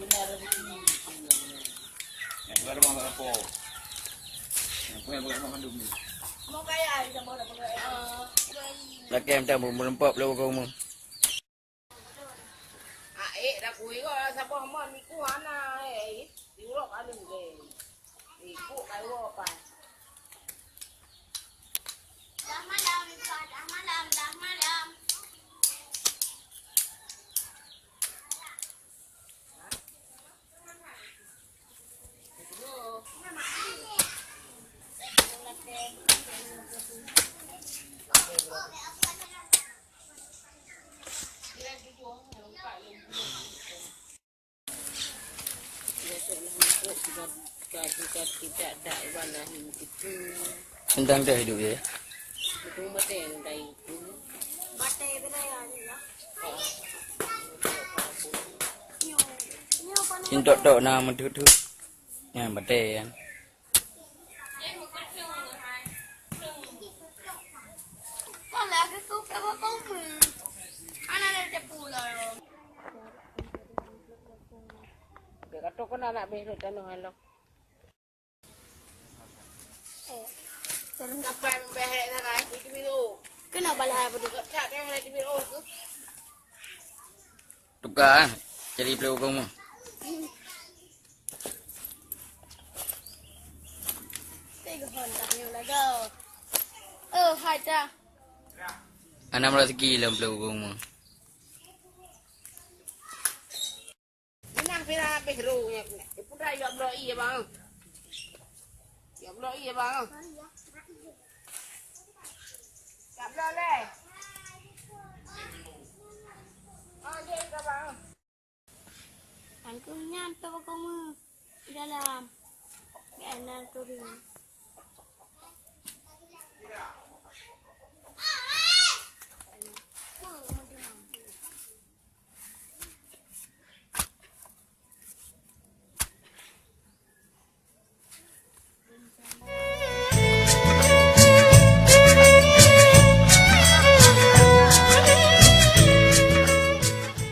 Yang bukan rumah apa? Yang punya bukan rumah mandum ni. Laki yang tak melempap lalu kamu. Dah kuih kau siapa hamon miku ana diurok alun ke. Iku kayu apa? Dah malam. Tidak ada ibadah itu. Sendang dah hidup ya. Itu mati yang dah itu. Mati beraya ni lah. Cinta tok nama tu. Yang betul kan. Con là cái cúc đó có cúc anh ăn được bù rồi. Dia kata kau nak besok tanah halak. Sampai behek nak itu biru. Kenapa lah begitu? Tak ada yang itu biru tu. Tukar jadi pelaku kamu. Tiga honda ni lagi. Hai dah. Anak rezeki dalam pelaku kamu. Inang pira biru nya. Ibu dah ya bloi ya bang. Ya bloi ya bang. Tak boleh. Dia ke bang. Aku nyampe kamu dalam. Biarlah tu.